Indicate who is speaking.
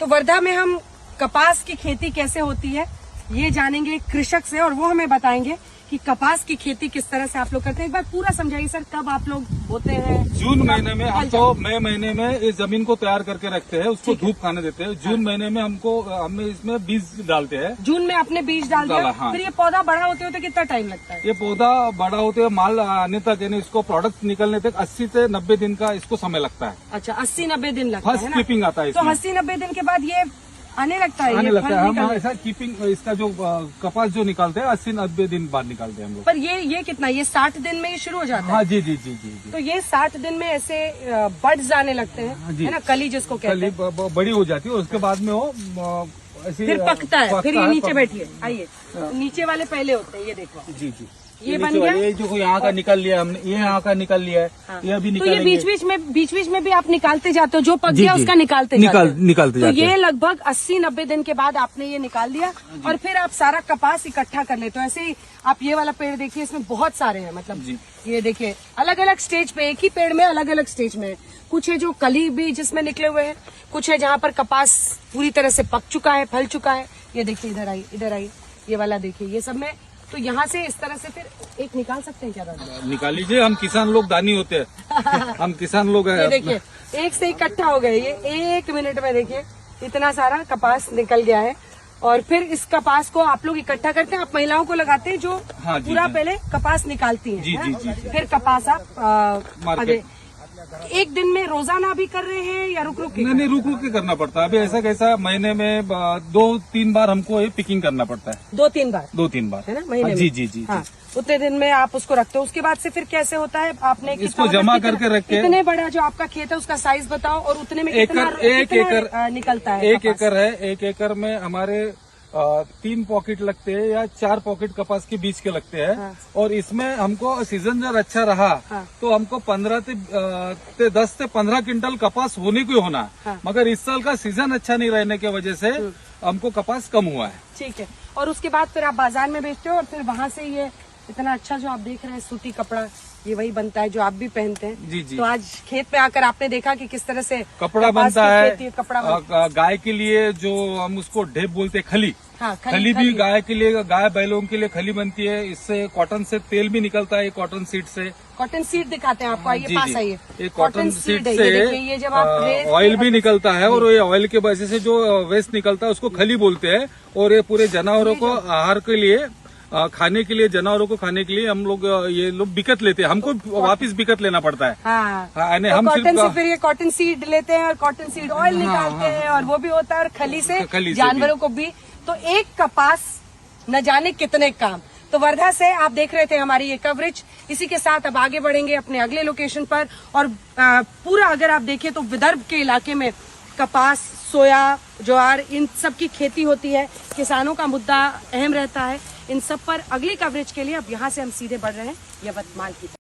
Speaker 1: तो वर्धा में हम कपास की खेती कैसे होती है ये जानेंगे एक कृषक से, और वो हमें बताएंगे कि कपास की खेती किस तरह से आप लोग करते हैं। एक बार पूरा समझाइए सर, कब आप लोग बोते हैं?
Speaker 2: जून महीने में हम तो मई महीने में इस जमीन को तैयार करके रखते हैं, उसको धूप खाने देते हैं। जून महीने में हमें इसमें बीज डालते हैं।
Speaker 1: जून में आपने बीज डाल दिया,
Speaker 2: हाँ।
Speaker 1: फिर ये पौधा बड़ा होते होते कितना टाइम लगता है?
Speaker 2: ये पौधा बड़ा होते हुए माल आने तक, यानी इसको प्रोडक्ट निकलने तक 80 से 90 दिन का इसको समय लगता है।
Speaker 1: अच्छा, 80-90 दिन लगता है
Speaker 2: फर्स्ट
Speaker 1: ना?
Speaker 2: क्लिपिंग आता है
Speaker 1: तो
Speaker 2: इसमें।
Speaker 1: 80-90 दिन के बाद ये आने लगता है,
Speaker 2: आने
Speaker 1: ये
Speaker 2: लगता
Speaker 1: फल
Speaker 2: है। हम
Speaker 1: निकलने-
Speaker 2: ऐसा कीपिंग इसका जो कपास जो निकालते हैं 80-90 दिन बाद निकालते हैं हम लोग।
Speaker 1: पर ये कितना, ये 60 दिन में ये शुरू हो जाता है?
Speaker 2: हाँ जी जी जी जी जी।
Speaker 1: तो ये 60 दिन में ऐसे बड्स आने लगते हैं, है ना, कली जिसको कहते हैं।
Speaker 2: कली बड़ी हो जाती है, उसके बाद में वो ऐसे
Speaker 1: फिर पकता है, फिर ये नीचे बैठिए, आइए। नीचे वाले पहले होते हैं, ये देखो
Speaker 2: जी जी।
Speaker 1: ये बन गया।
Speaker 2: ये जो यहाँ का निकाल लिया हमने, ये यहाँ का निकाल लिया है।
Speaker 1: हाँ।
Speaker 2: ये अभी
Speaker 1: तो ये
Speaker 2: निकालेंगे।
Speaker 1: बीच बीच में भी आप निकालते जाते हो, जो पक
Speaker 2: जी,
Speaker 1: गया
Speaker 2: जी।
Speaker 1: उसका निकालते जाते हो।
Speaker 2: निकालते
Speaker 1: तो
Speaker 2: जाते
Speaker 1: ये
Speaker 2: हैं।
Speaker 1: लगभग 80-90 दिन के बाद आपने ये निकाल दिया, और फिर आप सारा कपास इकट्ठा कर लेते हो। ऐसे ही आप ये वाला पेड़ देखिए, इसमें बहुत सारे हैं, मतलब
Speaker 2: जी।
Speaker 1: ये देखिए अलग अलग स्टेज पे, एक ही पेड़ में अलग अलग स्टेज में है। कुछ है जो कली भी जिसमें निकले हुए हैं, कुछ है जहाँ पर कपास पूरी तरह से पक चुका है, फल चुका है। ये देखिए, इधर आई, ये वाला देखिए, ये सब में। तो यहाँ से इस तरह से फिर एक निकाल सकते हैं क्या दादा?
Speaker 2: निकाल लीजिए, हम किसान लोग दानी होते हैं। हम किसान लोग हैं।
Speaker 1: ये देखिए, एक से इकट्ठा हो गए ये 1 मिनट में। देखिए इतना सारा कपास निकल गया है, और फिर इस कपास को आप लोग इकट्ठा करते हैं। आप महिलाओं को लगाते हैं जो
Speaker 2: हाँ, जी,
Speaker 1: पूरा
Speaker 2: जी।
Speaker 1: पहले कपास निकालती हैं,
Speaker 2: जी,
Speaker 1: है
Speaker 2: जी,
Speaker 1: ना?
Speaker 2: जी।
Speaker 1: फिर कपास आप
Speaker 2: मार्केट।
Speaker 1: आगे एक दिन में रोजाना भी कर रहे हैं या रुक रुक के?
Speaker 2: नहीं, रुक रुक के करना पड़ता है। अभी ऐसा कैसा महीने में 2-3 बार हमको ये पिकिंग करना पड़ता है।
Speaker 1: 2-3 बार
Speaker 2: 2-3 बार
Speaker 1: है ना महीने में?
Speaker 2: जी जी जी।
Speaker 1: हाँ, उतने दिन में आप उसको रखते हो। उसके बाद से फिर कैसे होता है? आपने
Speaker 2: इसको जमा करके रख के,
Speaker 1: इतने बड़ा जो आपका खेत है उसका साइज बताओ, और उतने में
Speaker 2: एक
Speaker 1: कितना
Speaker 2: एकड़
Speaker 1: निकलता है?
Speaker 2: 1 एकड़ है। 1 एकड़ में हमारे 3 पॉकेट लगते हैं या 4 पॉकेट कपास के बीच के लगते हैं।
Speaker 1: हाँ।
Speaker 2: और इसमें हमको सीजन जब अच्छा रहा,
Speaker 1: हाँ।
Speaker 2: तो हमको 10 से 15 क्विंटल कपास होने को ही होना।
Speaker 1: हाँ।
Speaker 2: मगर इस साल का सीजन अच्छा नहीं रहने की वजह से हमको कपास कम हुआ है।
Speaker 1: ठीक है। और उसके बाद फिर आप बाजार में बेचते हो, और फिर वहाँ से ये इतना अच्छा जो आप देख रहे हैं सूती कपड़ा, ये वही बनता है जो आप भी पहनते हैं।
Speaker 2: जी, जी।
Speaker 1: तो आज खेत में आकर आपने देखा कि किस तरह से
Speaker 2: कपड़ा
Speaker 1: कपास
Speaker 2: बनता
Speaker 1: की
Speaker 2: है।
Speaker 1: खेती, कपड़ा
Speaker 2: गाय के लिए जो हम उसको ढेप बोलते हैं, खली।
Speaker 1: हाँ,
Speaker 2: खली भी गाय के लिए, गाय बैलों के लिए खली बनती है। इससे कॉटन से तेल भी निकलता है, कॉटन सीड से।
Speaker 1: कॉटन सीड दिखाते हैं आपको, आइए
Speaker 2: जी,
Speaker 1: पास
Speaker 2: जी।
Speaker 1: आइए।
Speaker 2: ये कॉटन सीड
Speaker 1: है,
Speaker 2: से
Speaker 1: ये देखिए, ये जब आप
Speaker 2: ऑयल भी निकलता है, और ये ऑयल के वजह से जो वेस्ट निकलता है उसको खली बोलते हैं। और ये पूरे जानवरों को आहार के लिए, खाने के लिए, जानवरों को खाने के लिए हम लोग ये लोग बिकत लेते हैं। हमको वापस बिकत लेना पड़ता है।
Speaker 1: हाँ,
Speaker 2: यानी
Speaker 1: तो
Speaker 2: हम
Speaker 1: कॉटन से फिर ये कॉटन सीड लेते हैं, और कॉटन सीड ऑयल निकालते हैं, और वो भी होता है, और खली से जानवरों को भी। तो एक कपास न जाने कितने काम। तो वर्धा से आप देख रहे थे हमारी ये कवरेज। इसी के साथ अब आगे बढ़ेंगे अपने अगले लोकेशन पर। और पूरा अगर आप देखें तो विदर्भ के इलाके में कपास, सोया, ज्वार, इन सब की खेती होती है। किसानों का मुद्दा अहम रहता है। इन सब पर अगली कवरेज के लिए अब यहाँ से हम सीधे बढ़ रहे हैं यवतमाल की तरफ।